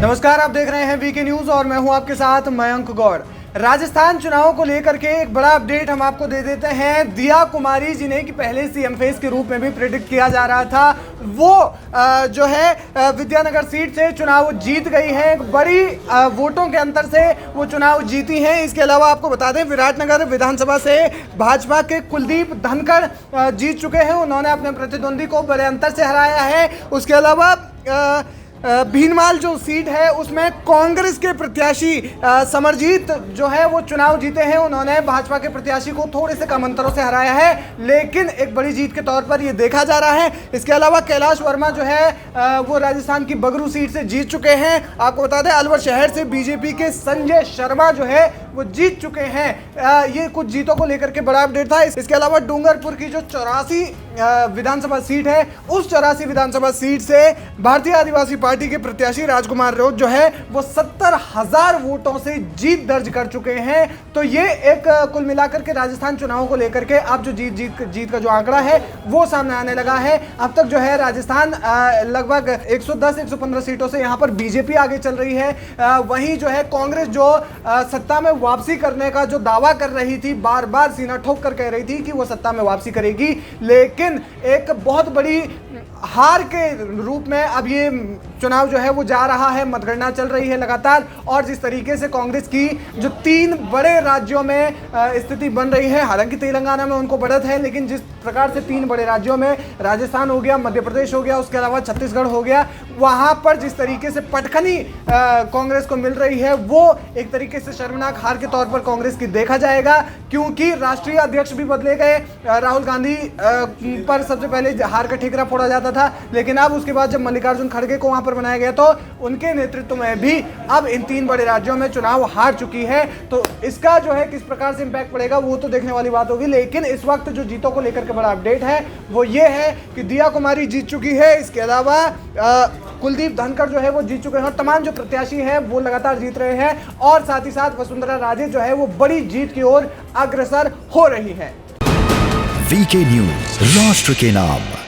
नमस्कार, आप देख रहे हैं वीके न्यूज और मैं हूं आपके साथ मयंक गौड़। राजस्थान चुनावों को लेकर के एक बड़ा अपडेट हम आपको दे देते हैं। दिया कुमारी जिन्हें कि पहले सीएम फेस के रूप में भी प्रेडिक्ट किया जा रहा था, वो जो है विद्यानगर सीट से चुनाव जीत गई है। एक बड़ी वोटों के अंतर से वो चुनाव जीती हैं। इसके अलावा आपको बता दें, विराटनगर विधानसभा से भाजपा के कुलदीप धनखड़ जीत चुके हैं। उन्होंने अपने प्रतिद्वंदी को बड़े अंतर से हराया है। उसके अलावा भीनमाल जो सीट है उसमें कांग्रेस के प्रत्याशी समरजीत जो है वो चुनाव जीते हैं। उन्होंने भाजपा के प्रत्याशी को थोड़े से कम अंतरों से हराया है, लेकिन एक बड़ी जीत के तौर पर ये देखा जा रहा है। इसके अलावा कैलाश वर्मा जो है वो राजस्थान की बगरू सीट से जीत चुके हैं। आपको बता दें, अलवर शहर से बीजेपी के संजय शर्मा जो है वो जीत चुके हैं। ये कुछ जीतों को लेकर के बड़ा अपडेट था। इसके अलावा डूंगरपुर की जो 84 विधानसभा सीट है, उस 84 विधानसभा सीट से भारतीय आदिवासी पार्टी के प्रत्याशी राजकुमार रोज जो है वो 70,000 वोटों से जीत दर्ज कर चुके हैं। तो ये एक कुल मिलाकर के राजस्थान चुनावों को लेकर के अब जो जीत का जो आंकड़ा है वो सामने आने लगा है। अब तक जो है राजस्थान लगभग 110-115 सीटों से यहाँ पर बीजेपी आगे चल रही है। वहीं जो है कांग्रेस जो सत्ता में वापसी करने का जो दावा कर रही थी, बार बार सीना ठोक कर कह रही थी कि वो सत्ता में वापसी करेगी, लेकिन एक बहुत बड़ी हार के रूप में अब ये चुनाव जो है वो जा रहा है। मतगणना चल रही है लगातार, और जिस तरीके से कांग्रेस की जो 3 बड़े राज्यों में स्थिति बन रही है, हालांकि तेलंगाना में उनको बढ़त है, लेकिन जिस प्रकार से 3 बड़े राज्यों में राजस्थान हो गया, मध्य प्रदेश हो गया, उसके अलावा छत्तीसगढ़ हो गया, वहां पर जिस तरीके से पटखनी कांग्रेस को मिल रही है वो एक तरीके से शर्मनाक हार के तौर पर कांग्रेस की देखा जाएगा। क्योंकि राष्ट्रीय अध्यक्ष भी बदले गए, राहुल गांधी पर सबसे पहले हार का ठिकरा फोड़ा जाता था, लेकिन अब उसके बाद जब मल्लिकार्जुन खड़गे को वहां पर बनाया गया तो उनके नेतृत्व में भी अब इन 3 बड़े राज्यों में चुनाव हार चुकी है। तो इसका जो है किस प्रकार से इंपैक्ट पड़ेगा वो तो देखने वाली बात होगी, लेकिन इस वक्त जो जीतों को लेकर के बड़ा अपडेट है वो ये है कि दिया कुमारी जीत चुकी है। इसके अलावा कुलदीप धनखड़ जो है वो जीत चुके हैं, और तमाम जो प्रत्याशी हैं वो लगातार जीत रहे हैं, और साथ ही साथ वसुंधरा राजे जो है वो बड़ी जीत की ओर अग्रसर हो रही है। वीके न्यूज, राष्ट्र के नाम।